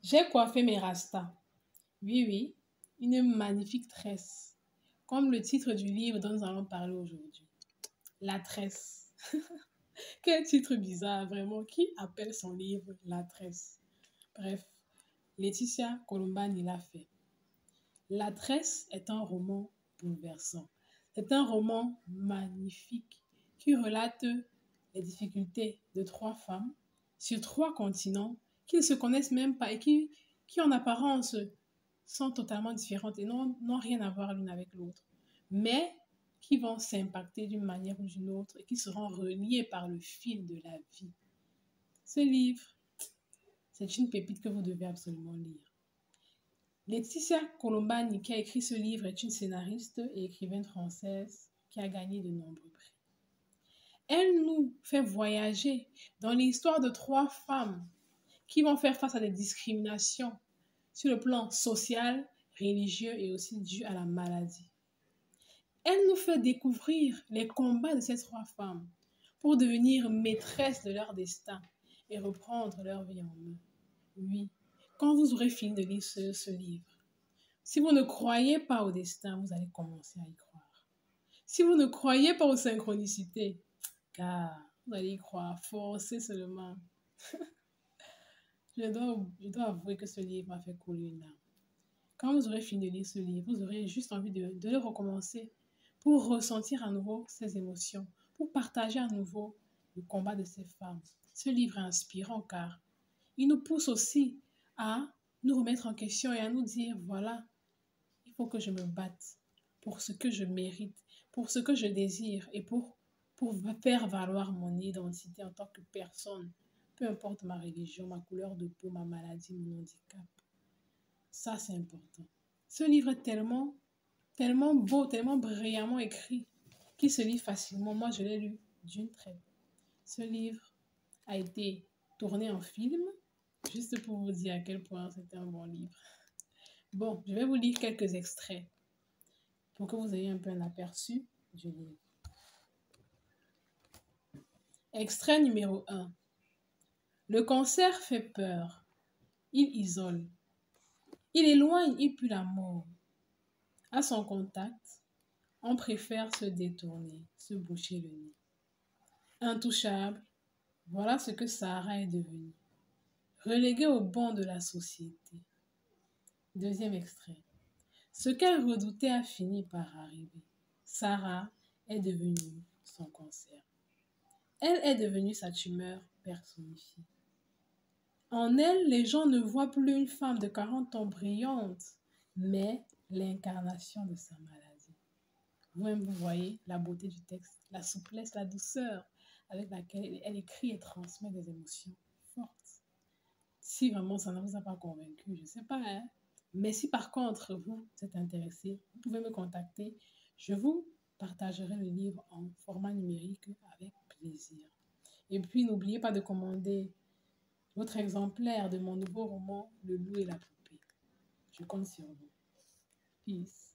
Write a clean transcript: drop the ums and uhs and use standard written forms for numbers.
J'ai coiffé mes rastas. Oui, oui, une magnifique tresse. Comme le titre du livre dont nous allons parler aujourd'hui. La tresse. Quel titre bizarre, vraiment. Qui appelle son livre La tresse? Bref, Laetitia Colombani l'a fait. La tresse est un roman bouleversant. C'est un roman magnifique qui relate les difficultés de trois femmes sur trois continents qui ne se connaissent même pas et qui en apparence sont totalement différentes et n'ont rien à voir l'une avec l'autre, mais qui vont s'impacter d'une manière ou d'une autre et qui seront reliées par le fil de la vie. Ce livre, c'est une pépite que vous devez absolument lire. Laetitia Colombani, qui a écrit ce livre, est une scénariste et écrivaine française qui a gagné de nombreux prix. Elle nous fait voyager dans l'histoire de trois femmes qui vont faire face à des discriminations sur le plan social, religieux et aussi dû à la maladie. Elle nous fait découvrir les combats de ces trois femmes pour devenir maîtresses de leur destin et reprendre leur vie en main. Oui, quand vous aurez fini de lire ce livre, si vous ne croyez pas au destin, vous allez commencer à y croire. Si vous ne croyez pas aux synchronicités, car vous allez y croire, forcez seulement. Je dois avouer que ce livre m'a fait couler une larme. Quand vous aurez fini de lire ce livre, vous aurez juste envie de le recommencer pour ressentir à nouveau ces émotions, pour partager à nouveau le combat de ces femmes. Ce livre est inspirant car il nous pousse aussi à nous remettre en question et à nous dire, voilà, il faut que je me batte pour ce que je mérite, pour ce que je désire et pour faire valoir mon identité en tant que personne, peu importe ma religion, ma couleur de peau, ma maladie, mon handicap. Ça, c'est important. Ce livre est tellement beau, tellement brillamment écrit qu'il se lit facilement. Moi, je l'ai lu d'une traite. Ce livre a été tourné en film, juste pour vous dire à quel point c'était un bon livre. Bon, je vais vous lire quelques extraits pour que vous ayez un peu un aperçu du livre. Extrait numéro 1. Le cancer fait peur. Il isole. Il éloigne, il pue la mort. À son contact, on préfère se détourner, se boucher le nez. Intouchable, voilà ce que Sarah est devenue. Reléguée au banc de la société. Deuxième extrait. Ce qu'elle redoutait a fini par arriver. Sarah est devenue son cancer. Elle est devenue sa tumeur personnifiée. En elle, les gens ne voient plus une femme de 40 ans brillante, mais l'incarnation de sa maladie. Vous-même, vous voyez la beauté du texte, la souplesse, la douceur avec laquelle elle écrit et transmet des émotions fortes. Si vraiment ça ne vous a pas convaincu, je ne sais pas, hein? Mais si par contre vous êtes intéressé, vous pouvez me contacter. Je vous partagerai le livre en format numérique avec plaisir. Et puis, n'oubliez pas de commander votre exemplaire de mon nouveau roman, Le loup et la poupée. Je compte sur vous. Peace.